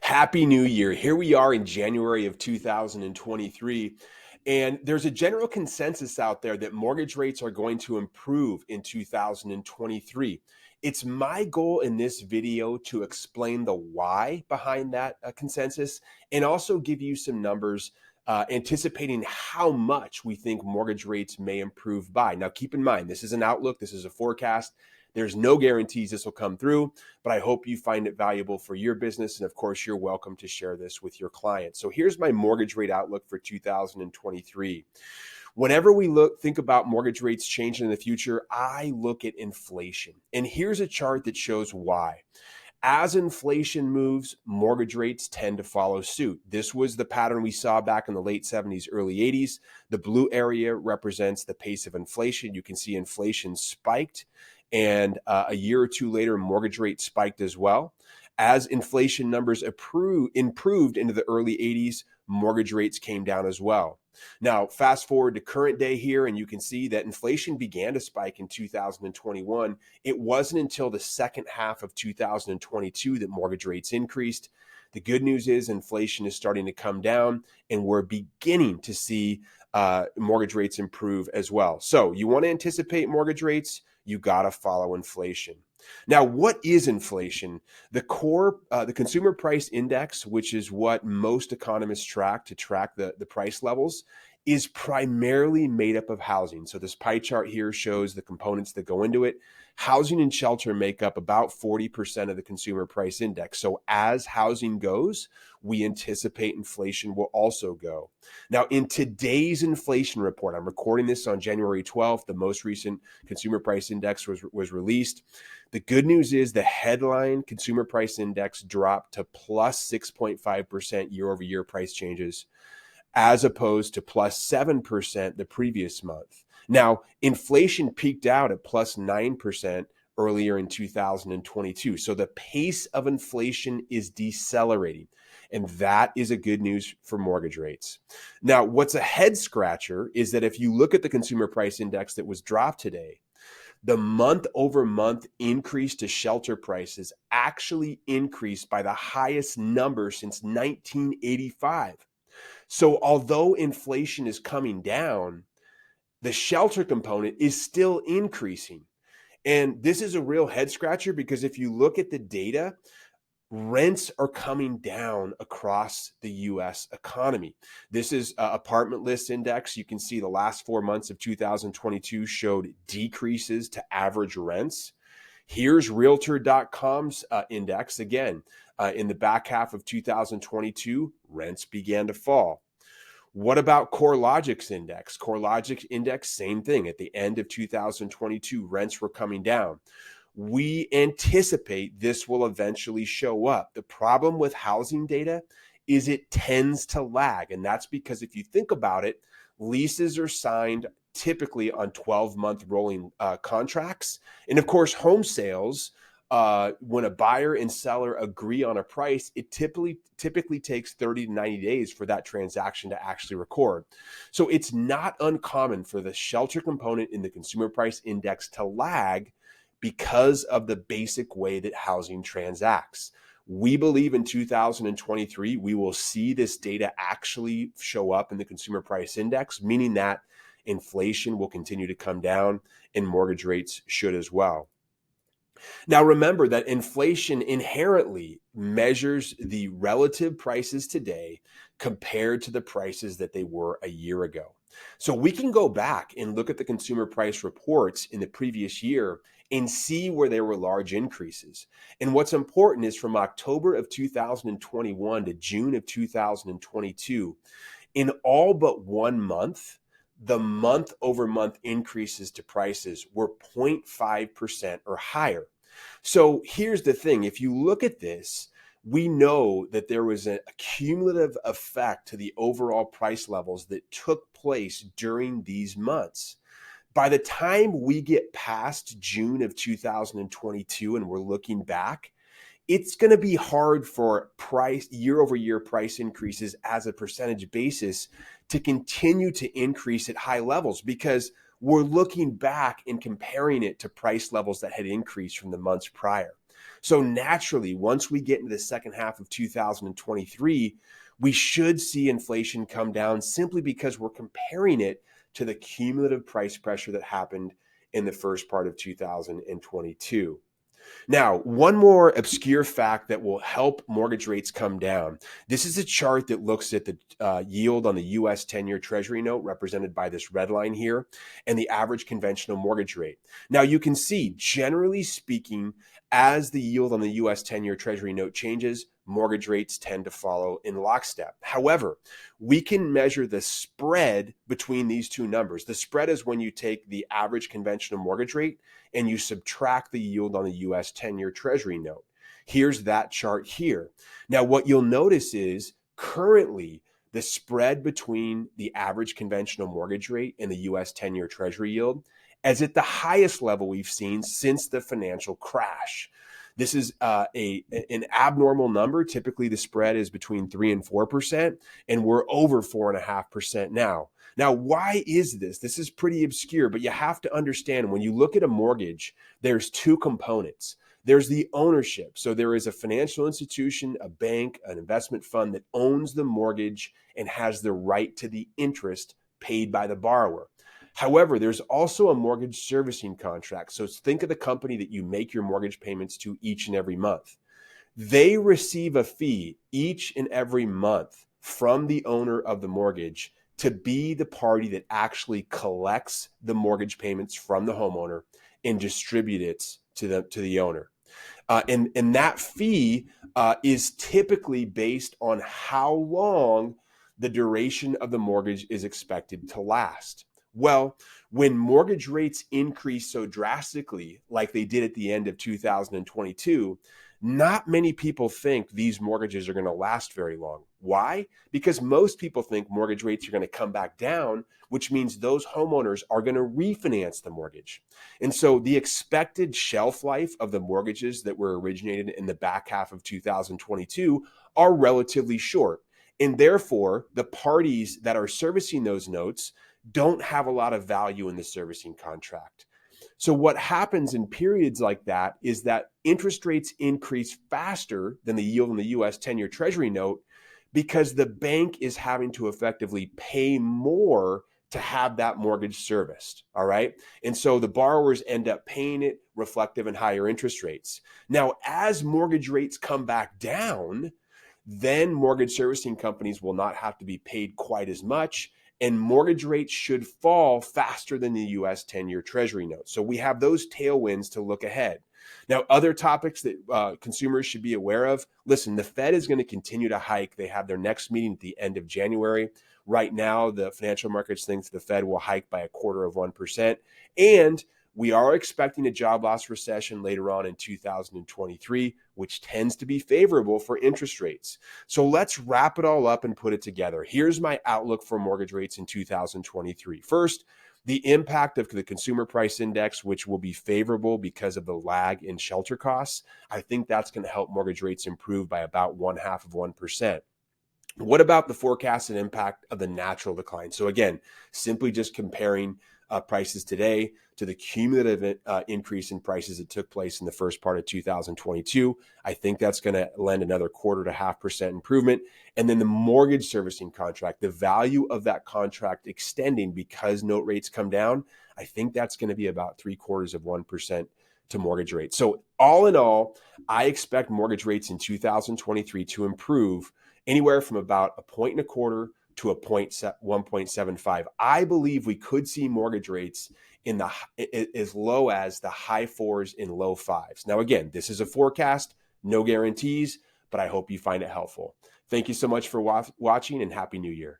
Happy New Year. Here we are in January of 2023. And there's a general consensus out there that mortgage rates are going to improve in 2023. It's my goal in this video to explain the why behind that consensus and also give you some numbers anticipating how much we think mortgage rates may improve by. Now, keep in mind, this is an outlook, this is a forecast. There's no guarantees this will come through, but I hope you find it valuable for your business. And of course, you're welcome to share this with your clients. So here's my mortgage rate outlook for 2023. Whenever we think about mortgage rates changing in the future, I look at inflation. And here's a chart that shows why. As inflation moves, mortgage rates tend to follow suit. This was the pattern we saw back in the late 70s, early 80s. The blue area represents the pace of inflation. You can see inflation spiked, and a year or two later, mortgage rates spiked as well. As inflation numbers improved into the early 80s, mortgage rates came down as well. Now, fast forward to current day here, and you can see that inflation began to spike in 2021. It wasn't until the second half of 2022 that mortgage rates increased. The good news is inflation is starting to come down, and we're beginning to see mortgage rates improve as well. So you want to anticipate mortgage rates, you got to follow inflation. Now, what is inflation? The consumer price index, which is what most economists track to track the price levels, is primarily made up of housing. So this pie chart here shows the components that go into it. Housing and shelter make up about 40% of the consumer price index. So as housing goes, we anticipate inflation will also go. Now, in today's inflation report, I'm recording this on January 12th, the most recent consumer price index was released. The good news is the headline consumer price index dropped to plus 6.5% year over year price changes, as opposed to plus 7% the previous month. Now, inflation peaked out at plus 9% earlier in 2022. So the pace of inflation is decelerating, and that is a good news for mortgage rates. Now, what's a head scratcher is that if you look at the consumer price index that was dropped today, the month over month increase to shelter prices actually increased by the highest number since 1985. So although inflation is coming down, the shelter component is still increasing. And this is a real head scratcher because if you look at the data, rents are coming down across the US economy. This is apartment list index. You can see the last 4 months of 2022 showed decreases to average rents. Here's Realtor.com's index. Again, in the back half of 2022, rents began to fall. What about CoreLogic's index? CoreLogic's index, same thing. At the end of 2022, rents were coming down. We anticipate this will eventually show up. The problem with housing data is it tends to lag. And that's because if you think about it, leases are signed typically on 12-month rolling contracts. And of course, home sales, when a buyer and seller agree on a price, it typically takes 30 to 90 days for that transaction to actually record. So it's not uncommon for the shelter component in the consumer price index to lag because of the basic way that housing transacts. We believe in 2023, we will see this data actually show up in the consumer price index, meaning that inflation will continue to come down and mortgage rates should as well. Now, remember that inflation inherently measures the relative prices today compared to the prices that they were a year ago. So we can go back and look at the consumer price reports in the previous year and see where there were large increases. And what's important is from October of 2021 to June of 2022, in all but 1 month, the month over month increases to prices were 0.5% or higher. So here's the thing. If you look at this, we know that there was a cumulative effect to the overall price levels that took place during these months. By the time we get past June of 2022 and we're looking back, it's going to be hard for year over year price increases as a percentage basis to continue to increase at high levels because we're looking back and comparing it to price levels that had increased from the months prior. So naturally, once we get into the second half of 2023, we should see inflation come down simply because we're comparing it to the cumulative price pressure that happened in the first part of 2022. Now, one more obscure fact that will help mortgage rates come down. This is a chart that looks at the yield on the US 10-year Treasury note, represented by this red line here, and the average conventional mortgage rate. Now, you can see, generally speaking, as the yield on the US 10-year Treasury note changes, mortgage rates tend to follow in lockstep. However, we can measure the spread between these two numbers. The spread is when you take the average conventional mortgage rate and you subtract the yield on the US 10-year Treasury note. Here's that chart here. Now, what you'll notice is currently the spread between the average conventional mortgage rate and the US 10-year Treasury yield is at the highest level we've seen since the financial crash. This is an abnormal number. Typically, the spread is between 3 and 4%, and we're over 4.5% now. Now, why is this? This is pretty obscure, but you have to understand when you look at a mortgage, there's two components. There's the ownership. So there is a financial institution, a bank, an investment fund that owns the mortgage and has the right to the interest paid by the borrower. However, there's also a mortgage servicing contract. So think of the company that you make your mortgage payments to each and every month. They receive a fee each and every month from the owner of the mortgage to be the party that actually collects the mortgage payments from the homeowner and distribute it to the owner. And that fee is typically based on how long the duration of the mortgage is expected to last. Well, when mortgage rates increase so drastically, like they did at the end of 2022, not many people think these mortgages are going to last very long. Why? Because most people think mortgage rates are going to come back down, which means those homeowners are going to refinance the mortgage. And so the expected shelf life of the mortgages that were originated in the back half of 2022 are relatively short. And therefore, the parties that are servicing those notes don't have a lot of value in the servicing contract. So what happens in periods like that is that interest rates increase faster than the yield on the US 10-year Treasury note because the bank is having to effectively pay more to have that mortgage serviced, all right? And so the borrowers end up paying it reflective in higher interest rates. Now, as mortgage rates come back down, then mortgage servicing companies will not have to be paid quite as much, and mortgage rates should fall faster than the US 10-year Treasury note. So we have those tailwinds to look ahead. Now, other topics that consumers should be aware of. Listen, the Fed is going to continue to hike. They have their next meeting at the end of January. Right now, the financial markets think the Fed will hike by 0.25%. And we are expecting a job loss recession later on in 2023, which tends to be favorable for interest rates. So let's wrap it all up and put it together. Here's my outlook for mortgage rates in 2023. First, the impact of the consumer price index, which will be favorable because of the lag in shelter costs. I think that's going to help mortgage rates improve by about 0.5%. What about the forecasted impact of the natural decline? So again, simply just comparing prices today to the cumulative increase in prices that took place in the first part of 2022. I think that's going to lend another 0.25% improvement. And then the mortgage servicing contract, the value of that contract extending because note rates come down, I think that's going to be about 0.75% to mortgage rates. So all in all, I expect mortgage rates in 2023 to improve anywhere from about 1.25 to 1.75. I believe we could see mortgage rates in the as low as the high 4s and low 5s. Now, again, this is a forecast, no guarantees, but I hope you find it helpful. Thank you so much for watching, and Happy New Year.